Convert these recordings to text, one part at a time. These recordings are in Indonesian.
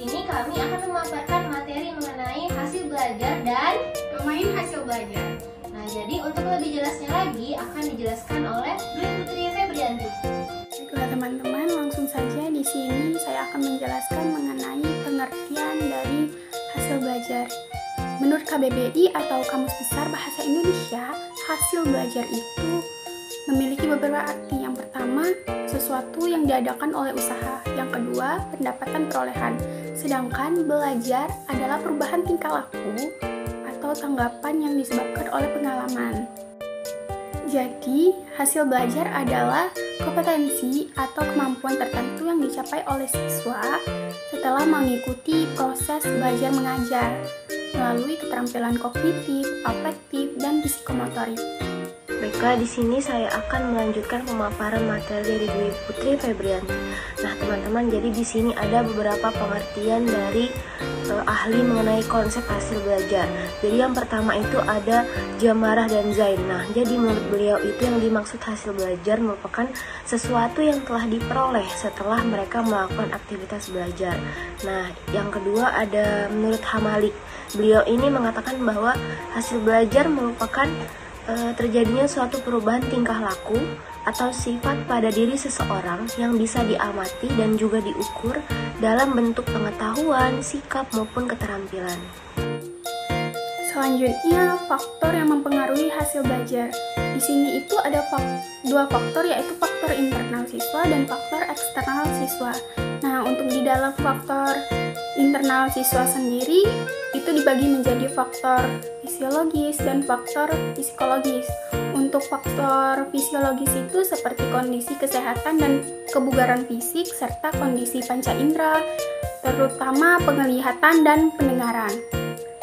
sini kami akan memaparkan materi mengenai hasil belajar dan domain hasil belajar. Nah, jadi untuk lebih jelasnya lagi akan dijelaskan oleh Dwi Putri Febrianti. Baiklah teman-teman, langsung saja di sini saya akan menjelaskan mengenai pengertian dari hasil belajar. Menurut KBBI atau Kamus Besar Bahasa Indonesia, hasil belajar itu memiliki beberapa arti. Yang pertama, sesuatu yang diadakan oleh usaha. Yang kedua, pendapatan perolehan. Sedangkan belajar adalah perubahan tingkah laku atau tanggapan yang disebabkan oleh pengalaman. Jadi, hasil belajar adalah kompetensi atau kemampuan tertentu yang dicapai oleh siswa setelah mengikuti proses belajar mengajar melalui keterampilan kognitif, afektif, dan psikomotorik. Baiklah, di sini saya akan melanjutkan pemaparan materi dari Dwi Putri Febrianti. Nah, teman-teman, jadi di sini ada beberapa pengertian dari ahli mengenai konsep hasil belajar. Jadi yang pertama itu ada Jamarah dan Zain. Nah, jadi menurut beliau itu yang dimaksud hasil belajar merupakan sesuatu yang telah diperoleh setelah mereka melakukan aktivitas belajar. Nah, yang kedua ada menurut Hamalik. Beliau ini mengatakan bahwa hasil belajar merupakan terjadinya suatu perubahan tingkah laku atau sifat pada diri seseorang yang bisa diamati dan juga diukur dalam bentuk pengetahuan, sikap, maupun keterampilan. Selanjutnya, faktor yang mempengaruhi hasil belajar. Di sini itu ada dua faktor, yaitu faktor internal siswa dan faktor eksternal siswa. Nah, untuk di dalam faktor internal siswa sendiri, itu dibagi menjadi faktor fisiologis dan faktor psikologis. Untuk faktor fisiologis itu seperti kondisi kesehatan dan kebugaran fisik serta kondisi panca indera, terutama penglihatan dan pendengaran.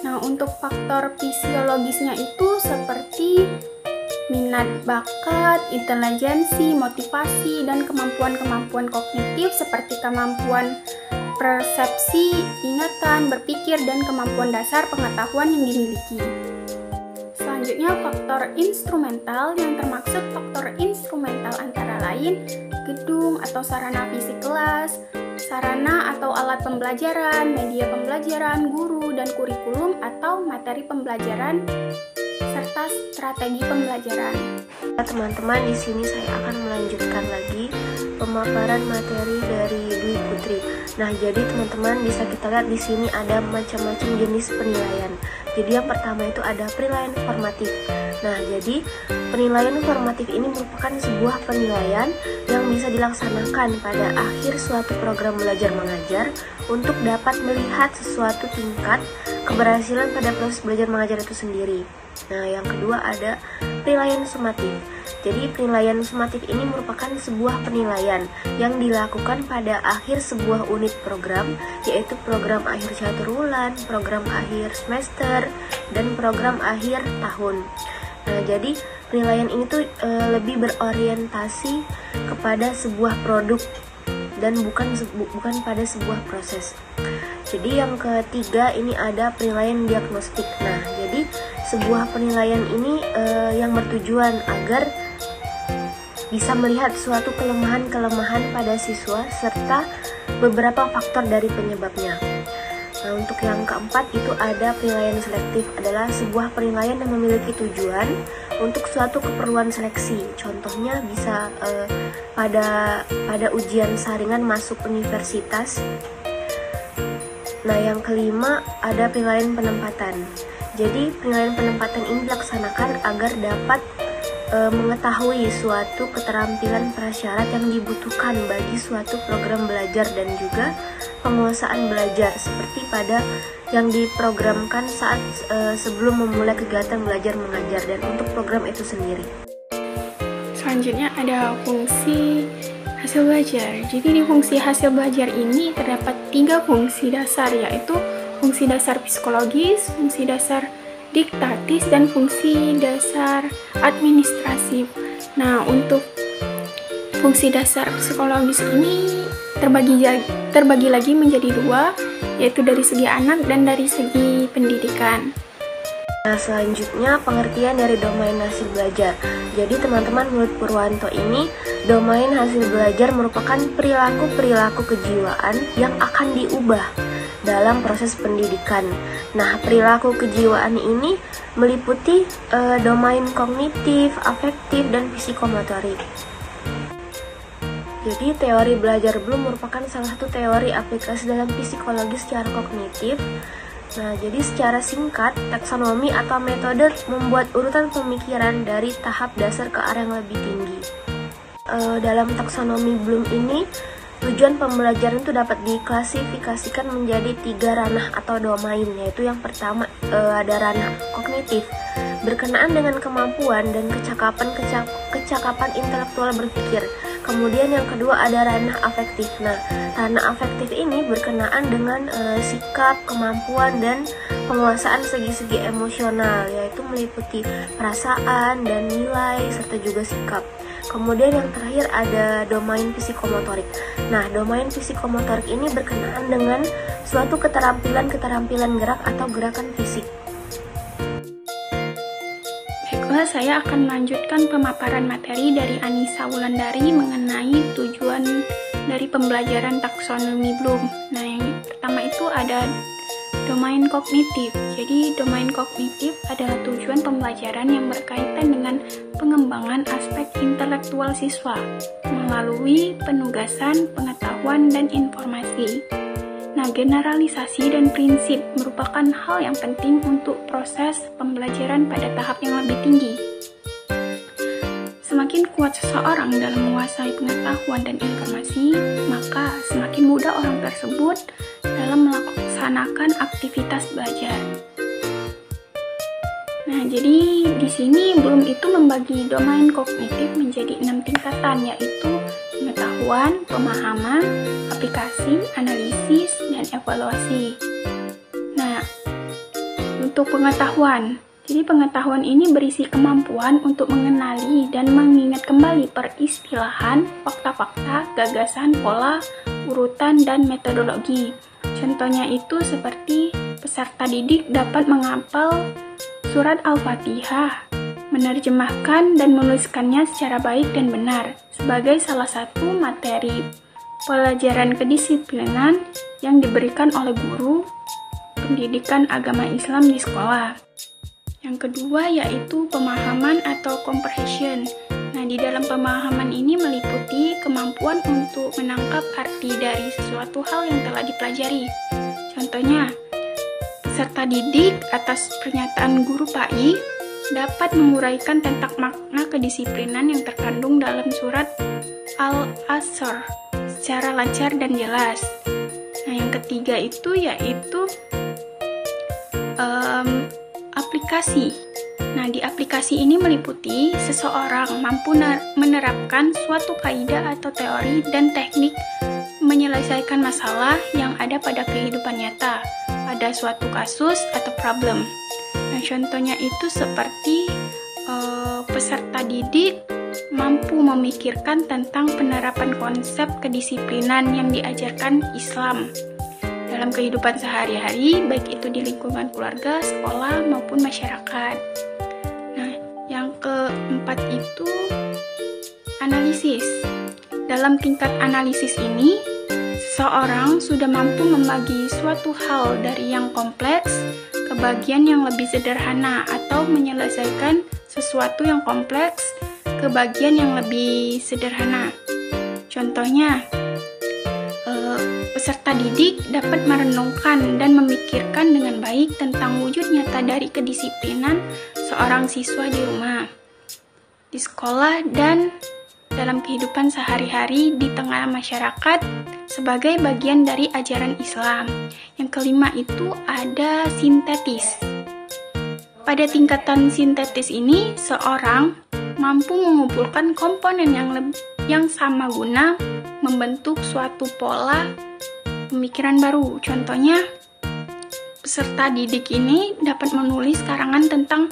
Nah, untuk faktor fisiologisnya itu seperti minat, bakat, intelijensi, motivasi, dan kemampuan-kemampuan kognitif seperti kemampuan persepsi, ingatan, berpikir, dan kemampuan dasar pengetahuan yang dimiliki. Selanjutnya, faktor instrumental. Yang termaksud faktor instrumental antara lain gedung atau sarana fisik kelas, sarana atau alat pembelajaran, media pembelajaran, guru dan kurikulum atau materi pembelajaran, serta strategi pembelajaran. Teman-teman, di sini saya akan melanjutkan lagi pemaparan materi dari Dwi Putri. Nah, jadi teman-teman bisa kita lihat di sini ada macam-macam jenis penilaian. Jadi yang pertama itu ada penilaian formatif. Nah, jadi penilaian formatif ini merupakan sebuah penilaian yang bisa dilaksanakan pada akhir suatu program belajar mengajar untuk dapat melihat sesuatu tingkat keberhasilan pada proses belajar mengajar itu sendiri. Nah, yang kedua ada penilaian sumatif. Jadi penilaian sumatif ini merupakan sebuah penilaian yang dilakukan pada akhir sebuah unit program, yaitu program akhir catur bulan, program akhir semester, dan program akhir tahun. Nah, jadi penilaian ini tuh lebih berorientasi kepada sebuah produk dan bukan pada sebuah proses. Jadi yang ketiga ini ada penilaian diagnostik. Nah, jadi sebuah penilaian ini yang bertujuan agar bisa melihat suatu kelemahan-kelemahan pada siswa serta beberapa faktor dari penyebabnya. Nah, untuk yang keempat itu ada penilaian selektif, adalah sebuah penilaian yang memiliki tujuan untuk suatu keperluan seleksi. Contohnya bisa pada ujian saringan masuk universitas. Nah, yang kelima ada penilaian penempatan. Jadi penilaian penempatan ini dilaksanakan agar dapat mengetahui suatu keterampilan prasyarat yang dibutuhkan bagi suatu program belajar dan juga penguasaan belajar seperti pada yang diprogramkan saat sebelum memulai kegiatan belajar mengajar dan untuk program itu sendiri. Selanjutnya ada fungsi hasil belajar. Jadi di fungsi hasil belajar ini terdapat 3 fungsi dasar, yaitu fungsi dasar psikologis, fungsi dasar diktatis, dan fungsi dasar administratif. Nah, untuk fungsi dasar psikologis ini terbagi lagi menjadi 2, yaitu dari segi anak dan dari segi pendidikan. Nah, selanjutnya pengertian dari domain hasil belajar. Jadi teman-teman, menurut Purwanto ini, domain hasil belajar merupakan perilaku-perilaku kejiwaan yang akan diubah dalam proses pendidikan. Nah, perilaku kejiwaan ini meliputi domain kognitif, afektif, dan psikomotorik. Jadi, teori belajar Bloom merupakan salah satu teori aplikasi dalam psikologi secara kognitif. Nah, jadi secara singkat, taksonomi atau metode membuat urutan pemikiran dari tahap dasar ke arah yang lebih tinggi. Dalam taksonomi Bloom ini, tujuan pembelajaran itu dapat diklasifikasikan menjadi 3 ranah atau domain, yaitu yang pertama ada ranah kognitif, berkenaan dengan kemampuan dan kecakapan intelektual berpikir. Kemudian yang kedua ada ranah afektif. Nah, ranah afektif ini berkenaan dengan sikap, kemampuan, dan penguasaan segi-segi emosional, yaitu meliputi perasaan dan nilai serta juga sikap. Kemudian yang terakhir ada domain psikomotorik. Nah, domain psikomotorik ini berkenaan dengan suatu keterampilan gerak atau gerakan fisik. Baiklah, saya akan melanjutkan pemaparan materi dari Anissa Wulandari mengenai tujuan dari pembelajaran taksonomi Bloom. Nah, yang pertama itu ada domain kognitif. Jadi, domain kognitif adalah tujuan pembelajaran yang berkaitan dengan pengembangan aspek intelektual siswa melalui penugasan, pengetahuan, dan informasi. Nah, generalisasi dan prinsip merupakan hal yang penting untuk proses pembelajaran pada tahap yang lebih tinggi. Semakin kuat seseorang dalam menguasai pengetahuan dan informasi, maka semakin mudah orang tersebut dalam melaksanakan aktivitas belajar. Nah, jadi di sini Bloom itu membagi domain kognitif menjadi 6 tingkatan, yaitu pengetahuan, pemahaman, aplikasi, analisis, dan evaluasi. Nah, untuk pengetahuan, jadi pengetahuan ini berisi kemampuan untuk mengenali dan mengingat kembali peristilahan, fakta-fakta, gagasan, pola, urutan, dan metodologi. Contohnya itu seperti peserta didik dapat menghafal surat Al-Fatihah, menerjemahkan dan menuliskannya secara baik dan benar sebagai salah satu materi pelajaran kedisiplinan yang diberikan oleh guru pendidikan agama Islam di sekolah. Yang kedua yaitu pemahaman atau comprehension. Nah, di dalam pemahaman ini meliputi kemampuan untuk menangkap arti dari sesuatu hal yang telah dipelajari. Contohnya, peserta didik atas pernyataan guru PAI dapat menguraikan tentang makna kedisiplinan yang terkandung dalam surat Al-Asr secara lancar dan jelas. Nah, yang ketiga itu yaitu aplikasi. Nah, di aplikasi ini meliputi seseorang mampu menerapkan suatu kaidah atau teori dan teknik menyelesaikan masalah yang ada pada kehidupan nyata, pada suatu kasus atau problem. Nah, contohnya itu seperti peserta didik mampu memikirkan tentang penerapan konsep kedisiplinan yang diajarkan Islam dalam kehidupan sehari-hari, baik itu di lingkungan keluarga, sekolah, maupun masyarakat. Nah, yang keempat itu analisis. Dalam tingkat analisis ini, seseorang sudah mampu membagi suatu hal dari yang kompleks ke bagian yang lebih sederhana atau menyelesaikan sesuatu yang kompleks ke bagian yang lebih sederhana. Contohnya, peserta didik dapat merenungkan dan memikirkan dengan baik tentang wujud nyata dari kedisiplinan seorang siswa di rumah, di sekolah, dan dalam kehidupan sehari-hari di tengah masyarakat sebagai bagian dari ajaran Islam. Yang kelima itu ada sintetis. Pada tingkatan sintetis ini, seorang mampu mengumpulkan komponen yang sama guna membentuk suatu pola pemikiran baru. Contohnya, peserta didik ini dapat menulis karangan tentang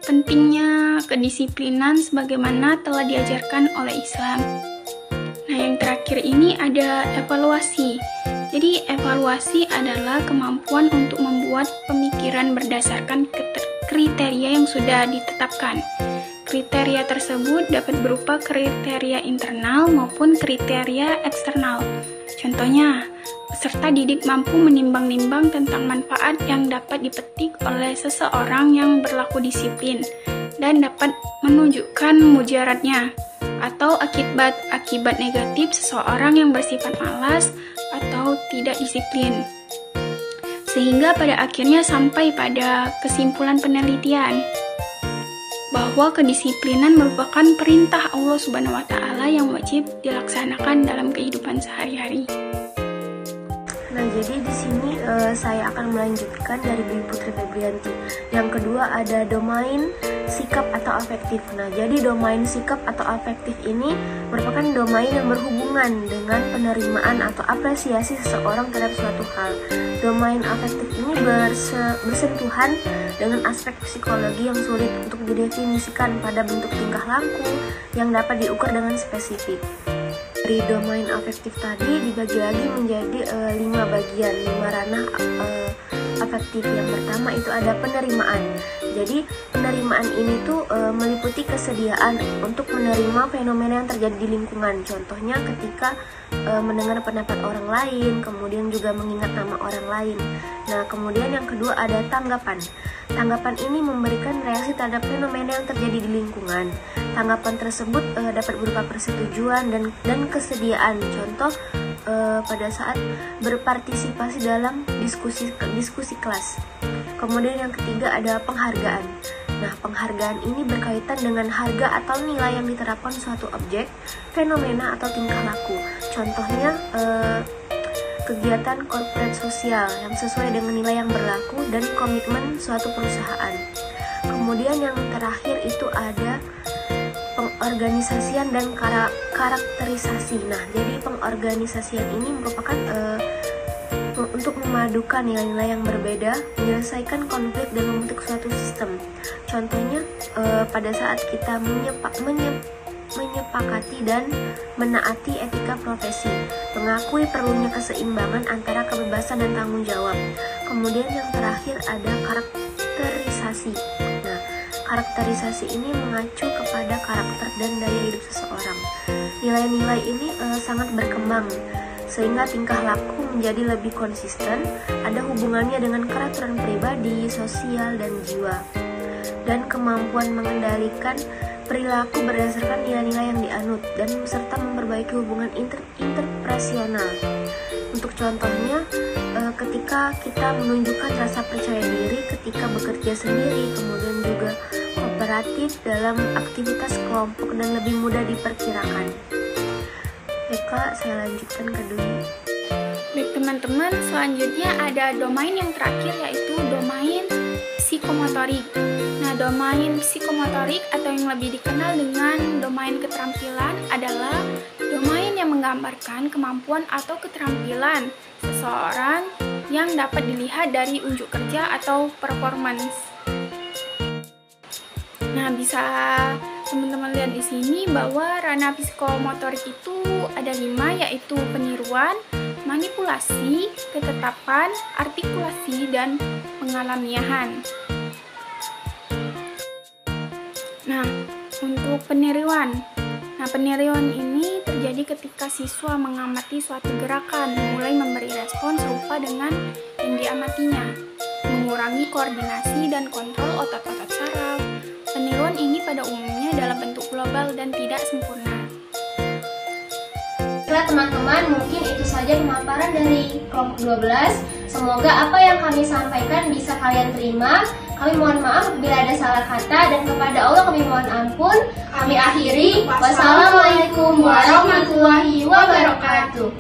pentingnya kedisiplinan sebagaimana telah diajarkan oleh Islam. Nah, yang terakhir ini ada evaluasi. Jadi, evaluasi adalah kemampuan untuk membuat pemikiran berdasarkan kriteria yang sudah ditetapkan. Kriteria tersebut dapat berupa kriteria internal maupun kriteria eksternal. Contohnya, peserta didik mampu menimbang-nimbang tentang manfaat yang dapat dipetik oleh seseorang yang berlaku disiplin dan dapat menunjukkan mudaratnya atau akibat negatif seseorang yang bersifat malas atau tidak disiplin. Sehingga pada akhirnya sampai pada kesimpulan penelitian bahwa kedisiplinan merupakan perintah Allah Subhanahu wa Ta'ala yang wajib dilaksanakan dalam kehidupan sehari-hari. Nah, jadi di sini saya akan melanjutkan dari Dwi Putri Febrianti. Yang kedua ada domain sikap atau afektif. Nah, jadi domain sikap atau afektif ini merupakan domain yang berhubungan dengan penerimaan atau apresiasi seseorang terhadap suatu hal. Domain afektif ini bersentuhan dengan aspek psikologi yang sulit untuk didefinisikan pada bentuk tingkah laku yang dapat diukur dengan spesifik. Dari domain afektif tadi dibagi lagi menjadi 5 bagian, 5 ranah afektif. Yang pertama itu ada penerimaan. Jadi penerimaan ini tuh meliputi kesediaan untuk menerima fenomena yang terjadi di lingkungan. Contohnya ketika mendengar pendapat orang lain, kemudian juga mengingat nama orang lain. Nah, kemudian yang kedua ada tanggapan. Tanggapan ini memberikan reaksi terhadap fenomena yang terjadi di lingkungan. Tanggapan tersebut dapat berupa persetujuan dan kesediaan. Contoh pada saat berpartisipasi dalam diskusi kelas. Kemudian yang ketiga ada penghargaan. Nah, penghargaan ini berkaitan dengan harga atau nilai yang diterapkan suatu objek, fenomena atau tingkah laku. Contohnya kegiatan korporat sosial yang sesuai dengan nilai yang berlaku dan komitmen suatu perusahaan. Kemudian yang terakhir itu ada pengorganisasian dan karakterisasi. Nah, jadi pengorganisasian ini merupakan untuk memadukan nilai-nilai yang berbeda, menyelesaikan konflik dan membentuk suatu sistem. Contohnya pada saat kita menyepakati dan menaati etika profesi, mengakui perlunya keseimbangan antara kebebasan dan tanggung jawab. Kemudian yang terakhir ada karakterisasi. Nah, karakterisasi ini mengacu kepada karakter dan daya hidup seseorang. Nilai-nilai ini sangat berkembang sehingga tingkah laku menjadi lebih konsisten, ada hubungannya dengan karakter pribadi, sosial, dan jiwa, dan kemampuan mengendalikan perilaku berdasarkan nilai-nilai yang dianut, dan serta memperbaiki hubungan interpersonal. Untuk contohnya, ketika kita menunjukkan rasa percaya diri ketika bekerja sendiri, kemudian juga kooperatif dalam aktivitas kelompok dan lebih mudah diperkirakan. Kak, saya lanjutkan ke Dwi. Baik teman-teman, selanjutnya ada domain yang terakhir yaitu domain psikomotorik. Nah, domain psikomotorik atau yang lebih dikenal dengan domain keterampilan adalah domain yang menggambarkan kemampuan atau keterampilan seseorang yang dapat dilihat dari unjuk kerja atau performance. Nah, bisa teman-teman lihat di sini bahwa ranah psikomotorik itu ada 5, yaitu peniruan, manipulasi, ketetapan, artikulasi, dan pengalamiahan. Nah, untuk peniruan. Nah, peniruan ini terjadi ketika siswa mengamati suatu gerakan, mulai memberi respon serupa dengan yang diamatinya, mengurangi koordinasi dan kontrol otot-otot saraf. Peniruan ini pada umumnya dalam bentuk global dan tidak sempurna. Baiklah teman-teman, mungkin itu saja pemaparan dari kelompok 12. Semoga apa yang kami sampaikan bisa kalian terima. Kami mohon maaf bila ada salah kata, dan kepada Allah kami mohon ampun. Kami akhiri. Wassalamualaikum warahmatullahi wabarakatuh.